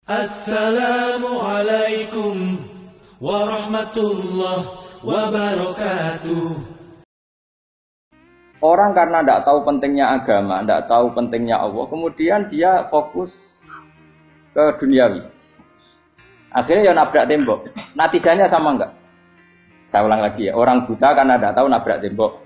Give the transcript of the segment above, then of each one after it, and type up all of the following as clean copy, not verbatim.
Assalamualaikum warahmatullahi wabarakatuh. Orang karena tidak tahu pentingnya agama, tidak tahu pentingnya Allah, kemudian dia fokus ke duniawi. Akhirnya ya nabrak tembok. Natijanya sama enggak? Saya ulang lagi ya, orang buta karena tidak tahu nabrak tembok.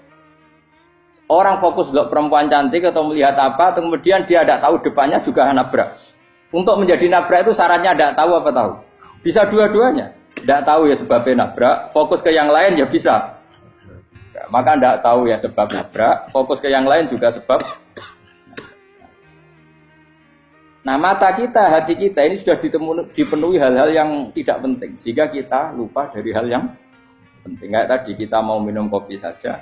Orang fokus ke perempuan cantik atau melihat apa, kemudian dia tidak tahu depannya juga nabrak. Untuk menjadi nabrak itu syaratnya tidak tahu apa tahu. Bisa dua-duanya. Tidak tahu ya sebabnya nabrak, fokus ke yang lain ya bisa. Maka tidak tahu ya sebab nabrak, fokus ke yang lain juga sebab. Nah mata kita, hati kita ini sudah dipenuhi hal-hal yang tidak penting. Sehingga kita lupa dari hal yang penting. Kayak tadi kita mau minum kopi saja,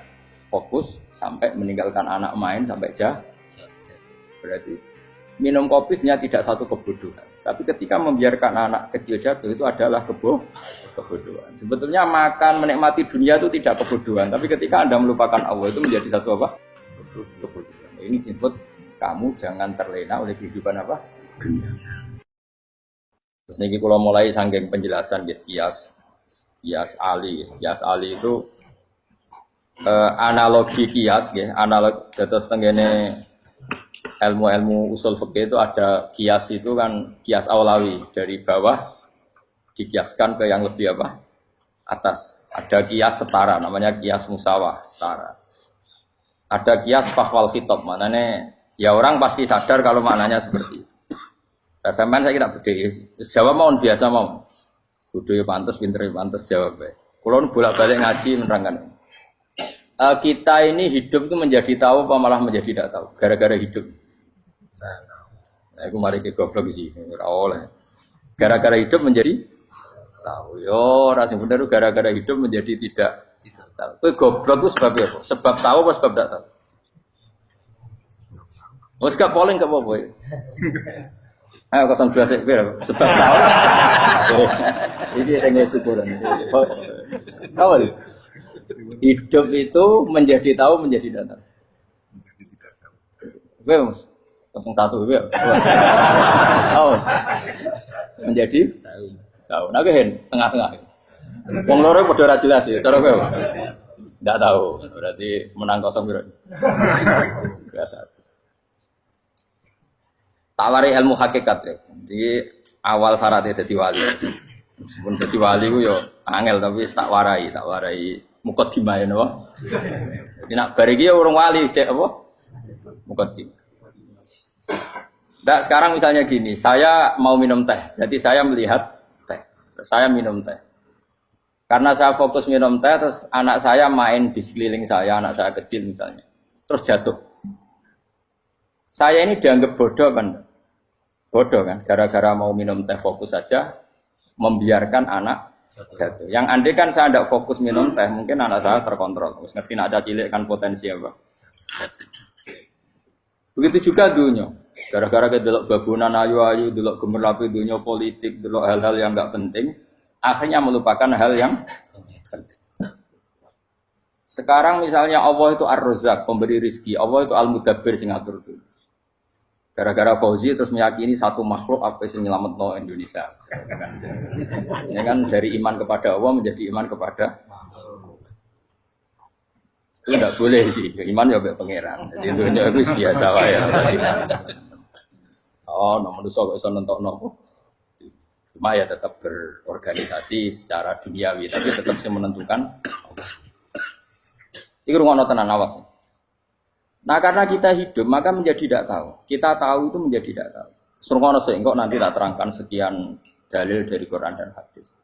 fokus sampai meninggalkan anak main sampai jah. Berarti minum kopi sebenarnya tidak satu kebodohan. Tapi ketika membiarkan anak kecil jatuh itu adalah kebodohan. Sebetulnya makan, menikmati dunia itu tidak kebodohan. Tapi ketika Anda melupakan Allah itu menjadi satu apa? Kebodohan. Ini disebut kamu jangan terlena oleh kehidupan apa? Dunia. Terus ini kalau mulai saking penjelasan gitu, kias Ali. Kias Ali itu analogi kias ya, analog terus tenggene ilmu-ilmu usul fikih itu ada kias itu kan kias aulawi dari bawah dikiaskan ke yang lebih apa? Atas. Ada kias setara namanya kias musawah setara. Ada kias fahwal khitab maknanya ya orang pasti sadar kalau maknanya seperti itu. Nah, sampean saya kira budaya Jawa mau biasa mau. Budaya pantes pinter pantes jawab bae. Kulo bolak-balik ngaji menerangkan. Kita ini hidup itu menjadi tahu apa malah menjadi tidak tahu gara-gara hidup. Nah, aku mari ke goblok sih, ora oleh. Gara-gara hidup menjadi tahu. Yo, ora sing bener gara-gara hidup menjadi tidak tahu. Kowe goblok itu sebab apa? Sebab tahu apa sebab tidak tahu? Wes gak polling gak apa-apa. Ayo 02 sik sebab tahu. Iki sing syukuran. Awal. Hidup itu menjadi tahu menjadi tidak tahu. Mas. 01 ya. Oh. Menjadi tahu. Nah hen tengah-tengah. Wong loro padha ora jelas ya, cara kowe. Enggak tahu. Berarti menang 0 piro. Biasa. Tawari ilmu hakikat ya. Jadi awal syaratnya dadi wali. Meskipun dadi wali ku yo angel tapi tak warai mukadimah ya napa. Jadi nak bar iki urung wali cek apa? Mukadimah. Nah, sekarang misalnya gini, saya mau minum teh, jadi saya melihat teh, saya minum teh. Karena saya fokus minum teh, terus anak saya main di sekeliling saya, anak saya kecil misalnya, terus jatuh. Saya ini dianggap bodoh kan? Bodoh kan? Gara-gara mau minum teh fokus saja, membiarkan anak jatuh. Yang andai kan saya tidak fokus minum teh, mungkin anak saya terkontrol. Terus ngerti nak ada cilik kan potensi apa? Begitu juga dunia. Gara-gara kita delok babunan ayu-ayu, delok gemerlapi dunia politik, delok hal-hal yang enggak penting, akhirnya melupakan hal yang penting. Sekarang misalnya Allah itu Ar-Razzaq, pemberi rizki, Allah itu Al-Mudabbir sing ngatur dunia. Gara-gara Fauzi terus meyakini satu makhluk apa yang nyelametno Indonesia. Ya kan dari iman kepada Allah menjadi iman kepada itu tidak boleh sih, iman ya sampai pangeran. Jadi dunia itu biasa wae. Oh, nomor itu kok iso nentokno. Cuma ya tetap berorganisasi secara duniawi, tapi tetap sih menentukan. Iki rungono tenan awas. Nah, karena kita hidup maka menjadi tidak tahu. Kita tahu itu menjadi tidak tahu. Rungono sik engko nanti tak terangkan sekian dalil dari Quran dan hadis.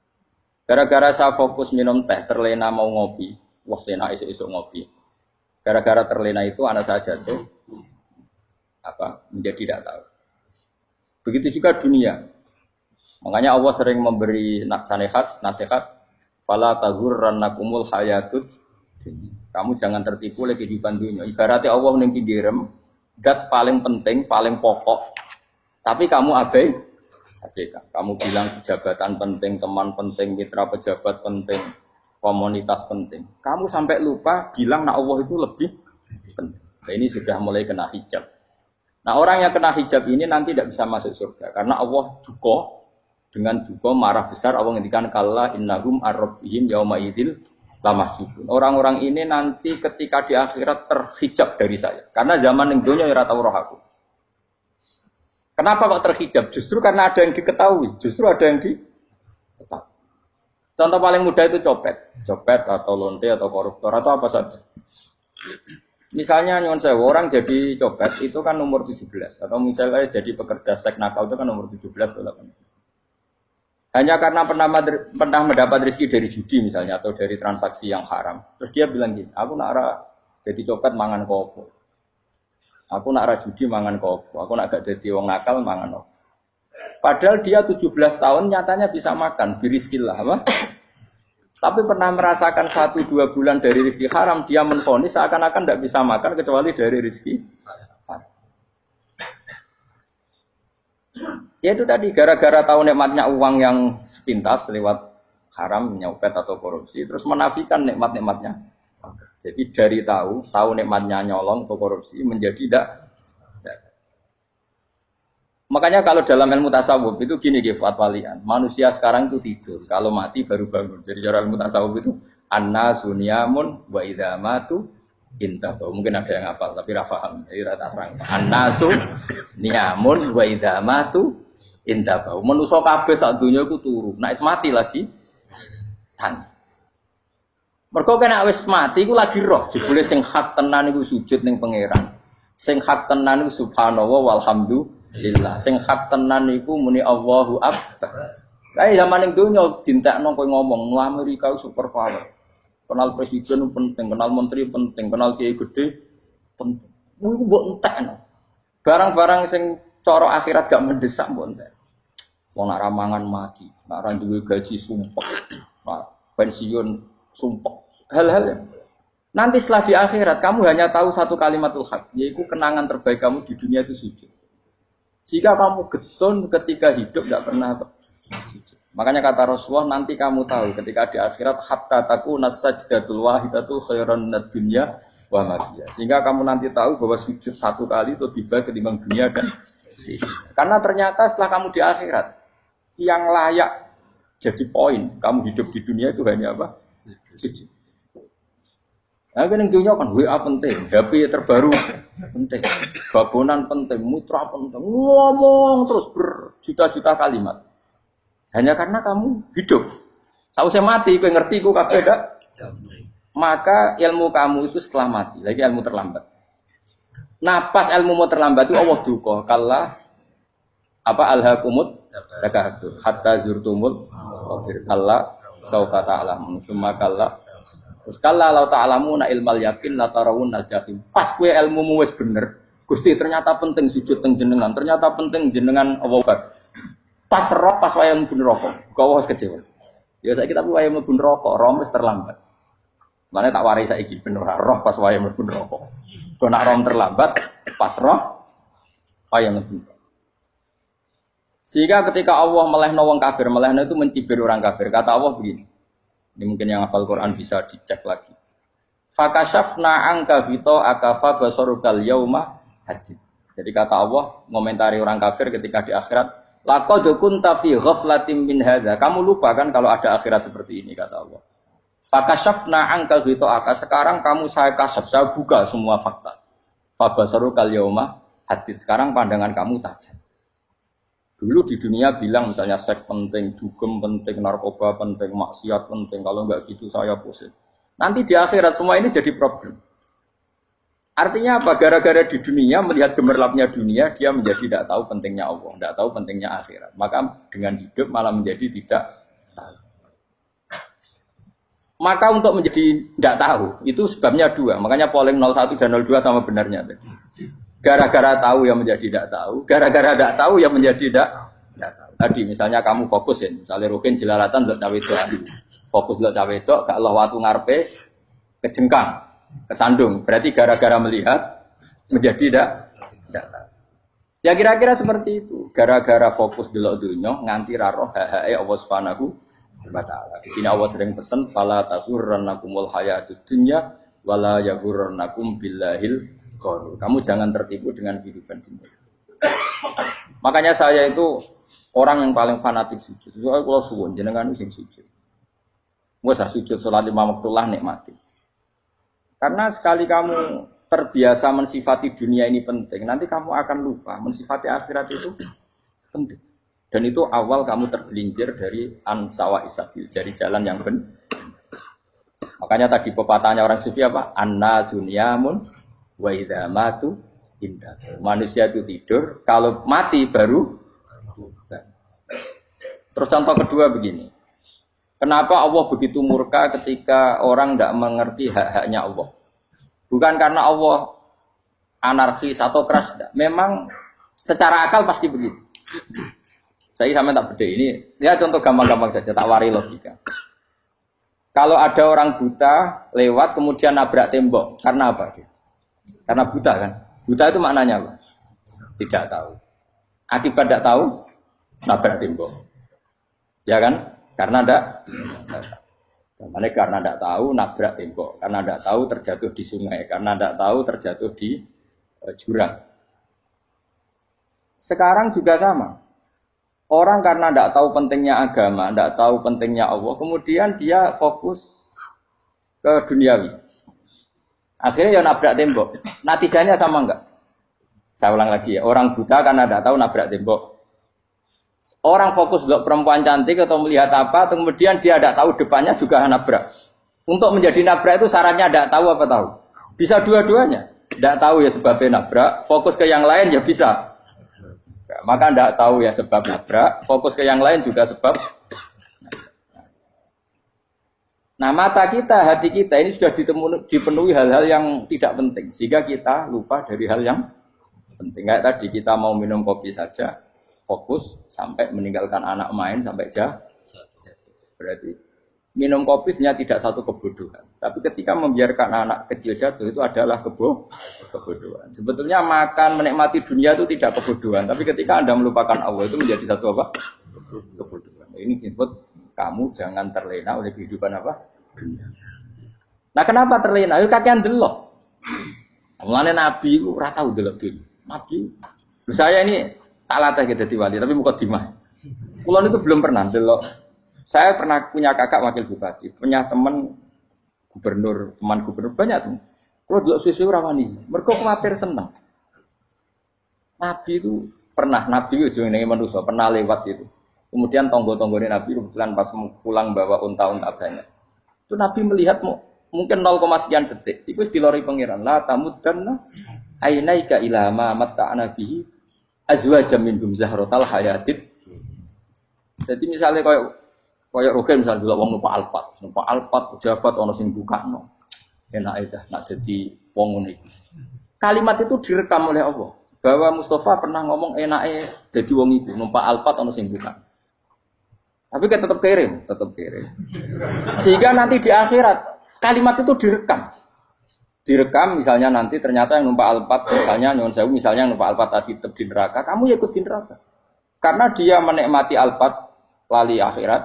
Gara-gara saya fokus minum teh, terlena mau ngopi. Wah, enak esuk-esuk ngopi. Gara-gara terlena itu anak saya jatuh menjadi tidak tahu. Begitu juga dunia. Makanya Allah sering memberi nasihat, fala taghurrannakumul hayatud. Kamu jangan tertipu oleh kehidupan dunia. Ibaratnya Allah ning pinggirem, zat paling penting, paling pokok. Tapi kamu abaikan. Kamu bilang jabatan penting, teman penting, mitra pejabat penting, komunitas penting. Kamu sampai lupa bilang nah Allah itu lebih penting. Nah, ini sudah mulai kena hijab. Nah orang yang kena hijab ini nanti tidak bisa masuk surga. Karena Allah duka dengan duka marah besar Allah ngendikan kalla innahum ar-rabbihim yauma idzil lamahjubun. Orang-orang ini nanti ketika di akhirat terhijab dari saya. Karena zaman ning donya ora tau roh aku. Kenapa kok terhijab? Justru karena ada yang diketahui, justru ada yang diketahui. Contoh paling mudah itu copet atau lonte atau koruptor atau apa saja. Misalnya nyuwun sewu orang jadi copet itu kan umur 17 atau misalnya jadi pekerja seks nakal itu kan umur 17 atau 18. Hanya karena pernah mendapat rezeki dari judi misalnya atau dari transaksi yang haram. Terus dia bilang gini, aku nak jadi copet mangan kopo. Aku nak judi mangan kopo. Aku nak gak jadi wong nakal mangan kopo. Padahal dia 17 tahun nyatanya bisa makan, birizkillah apa? Tapi pernah merasakan 1-2 bulan dari rezeki haram, dia menvonis seakan-akan tidak bisa makan kecuali dari rezeki haram. Ya itu tadi, gara-gara tahu nikmatnya uang yang sepintas lewat haram, nyopet atau korupsi, terus menafikan nikmat-nikmatnya. Jadi dari tahu nikmatnya nyolong atau korupsi menjadi tidak. Makanya kalau dalam ilmu tasawuf itu gini walian, manusia sekarang itu tidur, kalau mati baru bangun. Jadi cara ilmu tasawuf itu annasu niyamun wa idza matu intahu. Mungkin ada yang hafal tapi ra paham. Jadi rata terang. Annasu niyamun wa idza matu intahu. Manusa kabeh sak donya iku turu. Nek wis mati lagi tan. Mergo kena wis mati iku lagi roh. Jebule sing hak tenan iku sujud ning pangeran. Sing hak tenan iku subhanallah walhamdulillah. Sing hak tenan iku muni Allahu Akbar. Kae zaman ning donya dintekno kowe ngomong Amerika super power. Kenal presiden penting, kenal menteri penting, kenal kiai gede penting. Iku mbok entekno. Barang-barang sing cara akhirat gak mendesak mbok entek. Wong nak ramangan mati, nak ra duwe gaji sumpek. Pensiun sumpek. Hal-hal yang nanti setelah di akhirat kamu hanya tahu satu kalimatul haq, yaitu kenangan terbaik kamu di dunia itu sujud. Jika kamu getun ketika hidup tidak pernah sujud. Makanya kata Rasulullah nanti kamu tahu ketika di akhirat hatta takuna sajdatul wahidatu khairan minad dunya wa ma fiha. Sehingga kamu nanti tahu bahwa sujud satu kali itu lebih baik ketimbang dunia dan sisi. Karena ternyata setelah kamu di akhirat yang layak jadi poin kamu hidup di dunia itu hanya apa? Sujud. Nah, kan yang dunia kan WA penting, HP terbaru penting, babonan penting, mitra penting, ngomong terus berjuta-juta kalimat. Hanya karena kamu hidup. Tahu saya mati, kau ngerti, kau kabeh dak. Maka ilmu kamu itu setelah mati, lagi ilmu terlambat. Nah, pas ilmu mau terlambat itu Allah duka, kalla apa alhaqumut takahatu hatta zurtumul qabir kalla saufa ta'lamun summa kalla. Terus kalla law ta'lamuna ilmal yakin la tarawun al-jahim. Pas kowe ilmumu wis bener, Gusti ternyata penting sujud teng jenengan, ternyata penting jenengan Allah. Pas roh pas waya mlebu neraka, kok wis kecewa. Ya saiki tapi waya mlebu neraka, roh wis terlambat. Mane tak warai saiki ben ora roh pas waya mlebu neraka. Kok nak roh terlambat, pas roh waya mlebu. Sehingga ketika Allah melehno wong kafir, melehno itu mencibir orang kafir. Kata Allah begini. Ini mungkin yang hafal Quran bisa dicek lagi. Fakashafna angka fito akafa basarukal yauma hadid. Jadi kata Allah ngomentari orang kafir ketika di akhirat, laqad kunta fi ghaflatin min hadza. Kamu lupa kan kalau ada akhirat seperti ini kata Allah. Fakashafna angka fito aka. Sekarang kamu saya kasaf, saya buka semua fakta. Fa basarukal yauma hadid. Sekarang pandangan kamu tajam. Dulu di dunia bilang misalnya seks penting, dugem penting, narkoba penting, maksiat penting. Kalau enggak gitu saya pusing. Nanti di akhirat semua ini jadi problem. Artinya apa? Gara-gara di dunia melihat gemerlapnya dunia, dia menjadi tidak tahu pentingnya Allah, tidak tahu pentingnya akhirat. Maka dengan hidup malah menjadi tidak tahu. Maka untuk menjadi tidak tahu itu sebabnya dua. Makanya polling 01 dan 02 sama benarnya tadi. Gara-gara tahu yang menjadi tidak tahu, gara-gara tidak tahu yang menjadi tidak tahu. Tadi misalnya kamu fokus ya, misalnya Rukin jelalatan buat cawe itu, fokus buat cawe itu, gak Allah waktu ngarepe kejengkang, kesandung. Berarti gara-gara melihat menjadi tidak tahu. Ya kira-kira seperti itu. Gara-gara fokus delok dunya nganti raroh hae Allah Subhanahu wa taala. Di sini Allah sering pesan fala taghurrannakumul hayatud dunya wala yaghurrannakum billahil. Kamu jangan tertipu dengan kehidupan dunia. Makanya saya itu Orang yang paling fanatik sujud. Soalnya kalau suwun jenengan sing sujud. Wes sujud salat 5 waktu lah nikmati. Karena sekali kamu terbiasa mensifati dunia ini penting, nanti kamu akan lupa mensifati akhirat itu penting. Dan itu awal kamu tergelincir dari ansawa isabil, dari jalan yang benar. Makanya tadi pepatahnya orang sufi apa? Anna sunyamun wa idza matu indah. Manusia itu tidur, kalau mati baru. Terus contoh kedua begini. Kenapa Allah begitu murka ketika orang tidak mengerti hak-haknya Allah? Bukan karena Allah anarkis atau keras, tidak. Memang secara akal pasti begitu. Saya sama tak beda ini. Ya contoh gampang-gampang saja, tak wari logika. Kalau ada orang buta lewat kemudian nabrak tembok, karena apa? Karena buta kan? Buta itu maknanya apa? Tidak tahu. Akibat tidak tahu, nabrak tembok. Ya kan? Karena tidak tahu nabrak tembok, karena tidak tahu terjatuh di sungai, karena tidak tahu terjatuh di jurang. Sekarang juga sama. Orang karena tidak tahu pentingnya agama, tidak tahu pentingnya Allah, kemudian dia fokus ke duniawi. Akhirnya ya nabrak tembok. Natijanya sama enggak? Saya ulang lagi ya. Orang buta karena tidak tahu nabrak tembok. Orang fokus untuk perempuan cantik atau melihat apa, atau kemudian dia tidak tahu depannya juga nabrak. Untuk menjadi nabrak itu syaratnya tidak tahu apa tahu. Bisa dua-duanya. Tidak tahu ya sebabnya nabrak, fokus ke yang lain ya bisa. Maka tidak tahu ya sebab nabrak, fokus ke yang lain juga sebab. Nah mata kita, hati kita ini sudah dipenuhi hal-hal yang tidak penting. Sehingga kita lupa dari hal yang penting. Kayak tadi kita mau minum kopi saja. Fokus sampai meninggalkan anak main sampai jatuh. Berarti minum kopi sebenarnya tidak satu kebodohan. Tapi ketika membiarkan anak kecil jatuh itu adalah kebodohan. Sebetulnya makan menikmati dunia itu tidak kebodohan. Tapi ketika Anda melupakan Allah itu menjadi satu apa? Kebodohan. Ini disebut kamu jangan terlena oleh kehidupan apa? Dunia. Nah kenapa terlena? Itu kakean delok. Mulane Nabi itu ora tau delok dulu. Nabi. Saya ini tak latih gitu di wali, tapi muka dimah. Kulon itu belum pernah delok. Saya pernah punya kakak wakil bupati, punya teman gubernur banyak tuh. Kalau delok susu rawani, mereka khawatir seneng. Nabi itu pernah, Nabi itu yang manusia pernah lewat itu. Kemudian tonggo-tonggone Nabi kebetulan pas pulang bawa unta-unta banyak. Itu Nabi melihat mungkin 0, sekian detik. Itu dilori pangeran. La tamuddanna ainaika ila ma matta'na bihi azwajam minhum zahratal hayatid. Jadi misalnya kayak Rogen misalnya dulu wong numpak Alphard pejabat ono sing bukakno. Enak dah nak jadi wong ngene iki. Kalimat itu direkam oleh Allah bahwa Mustafa pernah ngomong enake dadi wong iku numpak Alphard ono sing buka. Tapi kan tetap kere. Sehingga nanti di akhirat kalimat itu direkam misalnya nanti ternyata yang numpak Alphard misalnya nyuwun sewu misalnya yang numpak Alphard tadi tetap di neraka, kamu ya ikut di neraka. Karena dia menikmati Alphard lali akhirat,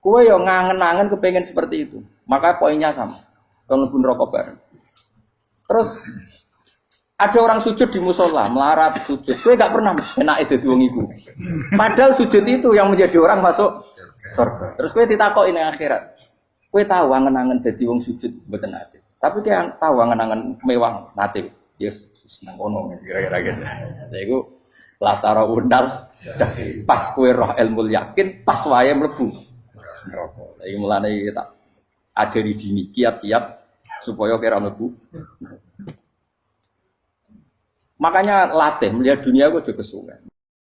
kowe yo ngangen-angen kepengen seperti itu. Maka poinnya sama. Kalau pun rokok bareng. Terus ada orang sujud di musola, melarat sujud. Kowe gak pernah enake dadi wong iku. Padahal sujud itu yang menjadi orang masuk surga. Terus kowe ditakoki ning akhirat. Kowe tahu angen-angen dadi wong sujud mboten ate. Tapi kan tahu angan-angan mewah nate. Yes, seneng ono kira-kira gitu. Lha iku latara undal pas kowe roh ilmu yakin pas wae mlebu neraka. Lha iki mulane tak ajari dini kiat-kiat supaya kira mlebu. Makanya latih melihat dunia kok juga kesuwen.